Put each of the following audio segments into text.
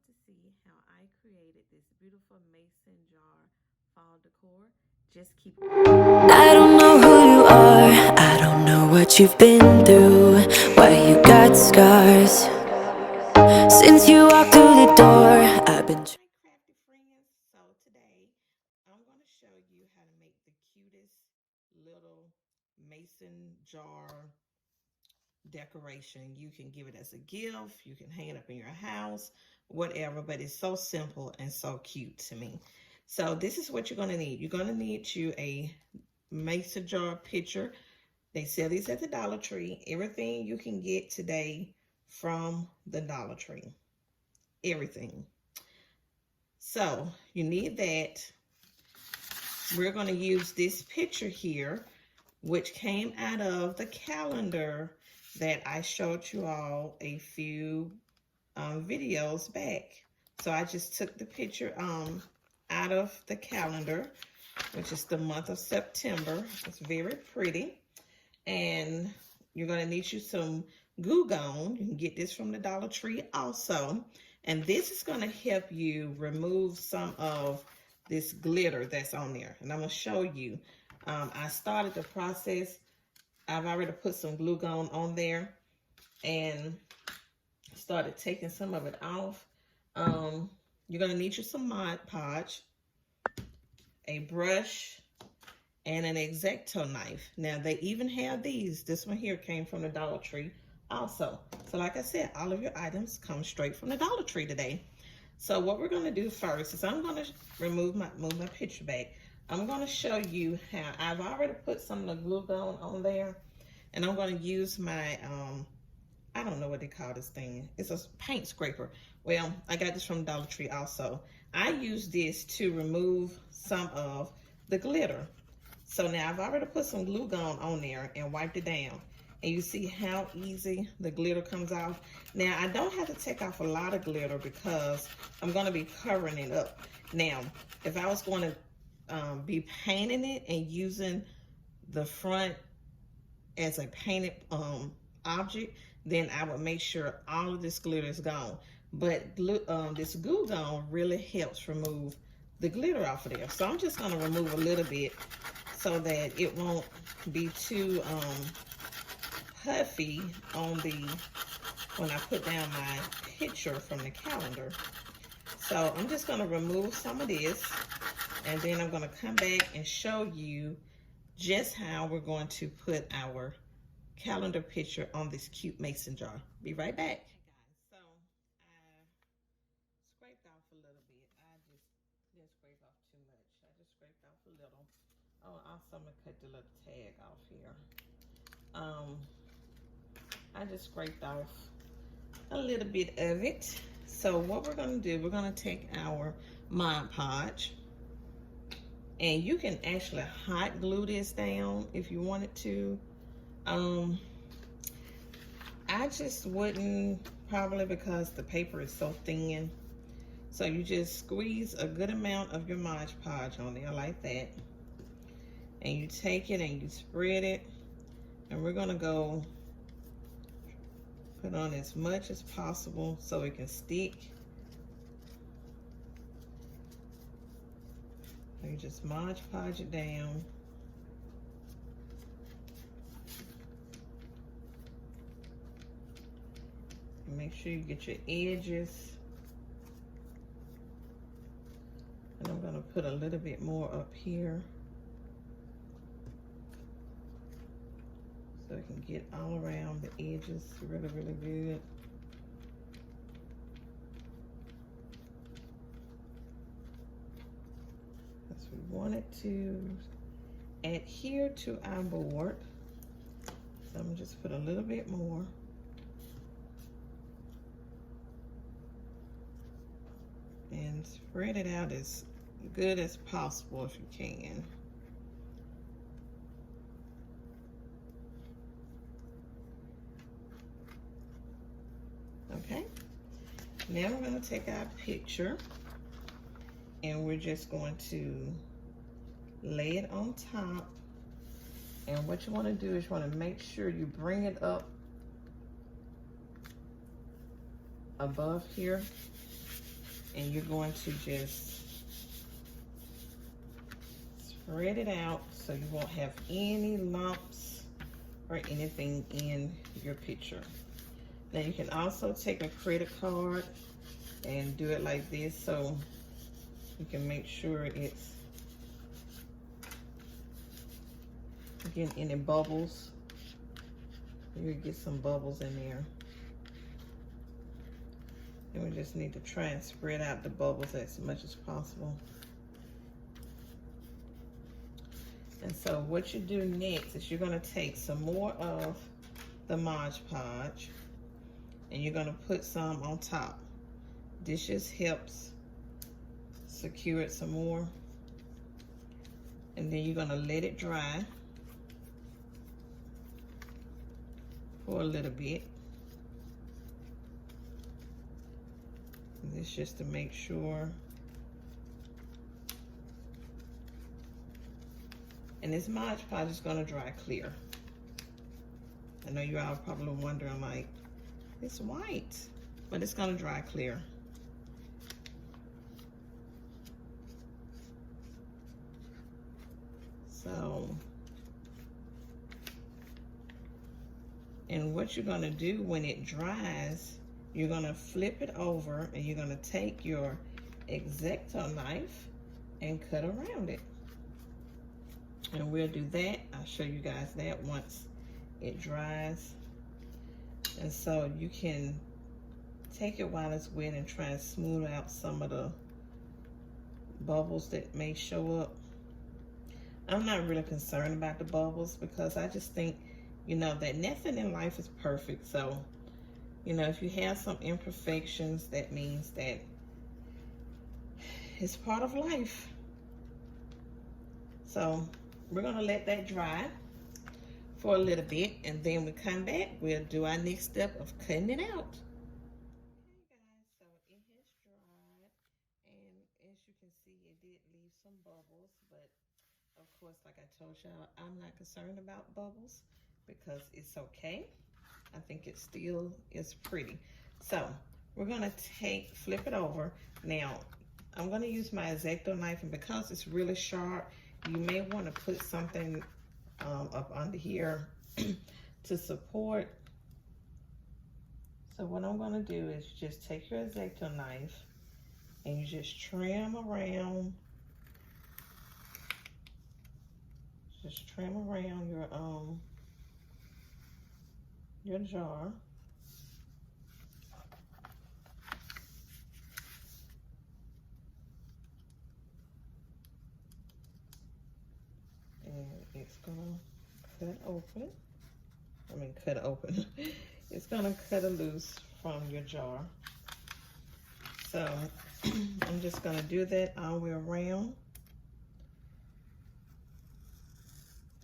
to see how I created this beautiful mason jar fall decor, just keep I don't know who you are, I don't know what you've been through, why you got scars. Since you walked through the door, I've been my crafty friends. So today I'm going to show you how to make the cutest little mason jar decoration. You can give it as a gift, you can hang it up in your house, whatever, but it's so simple and so cute to me. So this is what you're going to need. You're going to need you a mason jar pitcher. They sell these at the Dollar Tree. Everything you can get today from the Dollar Tree. Everything. So you need that. We're going to use this picture here, which came out of the calendar that I showed you all a few videos back. So I just took the picture out of the calendar, which is the month of September. It's very pretty. And you're going to need you some Goo Gone. You can get this from the Dollar Tree also. And this is going to help you remove some of this glitter that's on there. And I'm going to show you. I started the process. I've already put some Glue Gone on there and started taking some of it off. You're going to need you some Mod Podge, a brush, and an X-Acto knife. Now, they even have these. This one here came from the Dollar Tree also. So like I said, all of your items come straight from the Dollar Tree today. So what we're going to do first is I'm going to move my picture back. I'm going to show you how I've already put some of the Glue Gone on there. And I'm going to use my, I don't know what they call this thing. It's a paint scraper. Well, I got this from Dollar Tree also. I use this to remove some of the glitter. So now I've already put some Glue Gone on there and wiped it down. And you see how easy the glitter comes off. Now I don't have to take off a lot of glitter because I'm going to be covering it up. Now, if I was going to be painting it and using the front as a painted object, then I would make sure all of this glitter is gone. But this Glue Gone really helps remove the glitter off of there. So I'm just going to remove a little bit so that it won't be too puffy on when I put down my picture from the calendar. So I'm just going to remove some of this, and then I'm going to come back and show you just how we're going to put our calendar picture on this cute mason jar. Be right back. Hey guys, so I scraped off a little bit. I just didn't scrape off too much. I just scraped off a little. Oh, also I'm gonna cut the little tag off here. I just scraped off a little bit of it. So what we're gonna do, we're gonna take our Mod Podge, and you can actually hot glue this down if you wanted to. I just wouldn't, probably because the paper is so thin. So you just squeeze a good amount of your Mod Podge on there like that. And you take it and you spread it. And we're gonna go put on as much as possible so it can stick. So you just Mod Podge it down. And make sure you get your edges. And I'm gonna put a little bit more up here so it can get all around the edges really, really good. Because we want it to adhere to our board. So I'm gonna just put a little bit more. And spread it out as good as possible if you can. Okay, now we're going to take our picture and we're just going to lay it on top. And what you want to do is you want to make sure you bring it up above here and you're going to just spread it out so you won't have any lumps or anything in your picture. Now you can also take a credit card and do it like this so you can make sure it's getting any bubbles. You get some bubbles in there. And we just need to try and spread out the bubbles as much as possible. And so what you do next is you're going to take some more of the Mod Podge and you're going to put some on top. This just helps secure it some more. And then you're going to let it dry for a little bit. And this just to make sure. And this Mod Podge is going to dry clear. I know you all probably wondering, like, it's white, but it's going to dry clear. So, and what you're going to do when it dries, you're going to flip it over and you're going to take your X-Acto knife and cut around it. And we'll do that. I'll show you guys that once it dries. And so you can take it while it's wet and try and smooth out some of the bubbles that may show up. I'm not really concerned about the bubbles because I just think, you know, that nothing in life is perfect. So, you know, if you have some imperfections, that means that it's part of life. So we're gonna let that dry for a little bit, and then we come back, we'll do our next step of cutting it out. Okay guys, so it has dried, and as you can see, it did leave some bubbles, but of course, like I told y'all, I'm not concerned about bubbles because it's okay. I think it still is pretty. So we're gonna flip it over. Now, I'm gonna use my X-Acto knife, and because it's really sharp, you may want to put something up under here to support. So what I'm going to do is just take your X-Acto knife and you just trim around. Just trim around your jar. And it's gonna cut open. It's gonna cut loose from your jar. So I'm just gonna do that all the way around.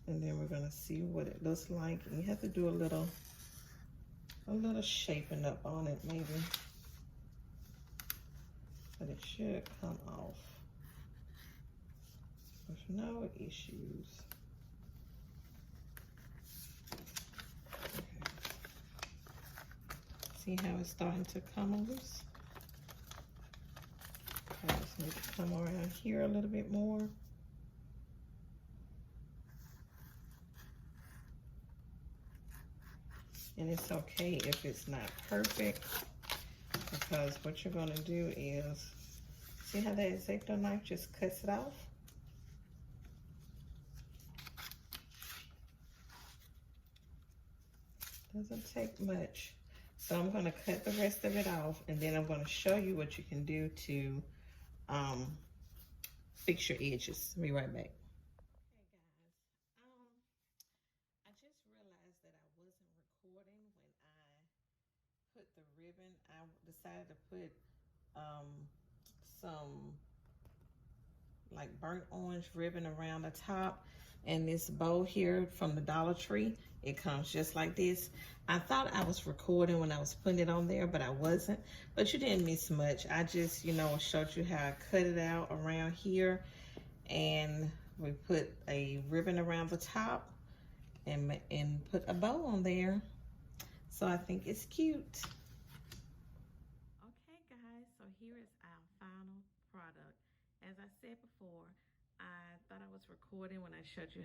And then we're gonna see what it looks like. And you have to do a little shaping up on it maybe. But it should come off with no issues. Okay. See how it's starting to come loose? I just need to come around here a little bit more. And it's okay if it's not perfect, because what you're gonna do is, see how that X-Acto knife just cuts it off? Doesn't take much. So I'm gonna cut the rest of it off, and then I'm gonna show you what you can do to fix your edges. I'll be right back. Okay guys, I just realized that I wasn't recording when I put the ribbon. I decided to put some like burnt orange ribbon around the top, and this bow here from the Dollar Tree, it comes just like this. I thought I was recording when I was putting it on there, but I wasn't. But you didn't miss much. I just, you know, showed you how I cut it out around here, and we put a ribbon around the top and put a bow on there. So I think it's cute. Okay guys, so here is our final product. As I said before, I thought I was recording when I showed you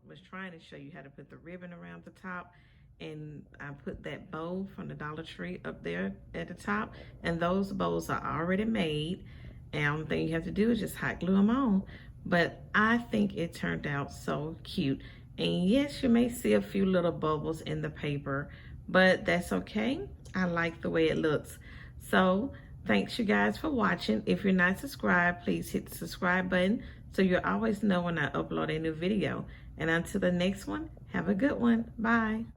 was trying to show you how to put the ribbon around the top, and I put that bow from the Dollar Tree up there at the top, and those bows are already made, and the only thing you have to do is just hot glue them on. But I think it turned out so cute. And yes, you may see a few little bubbles in the paper, but that's okay. I like the way it looks. So thanks you guys for watching. If you're not subscribed, please hit the subscribe button so you'll always know when I upload a new video. And until the next one, have a good one. Bye.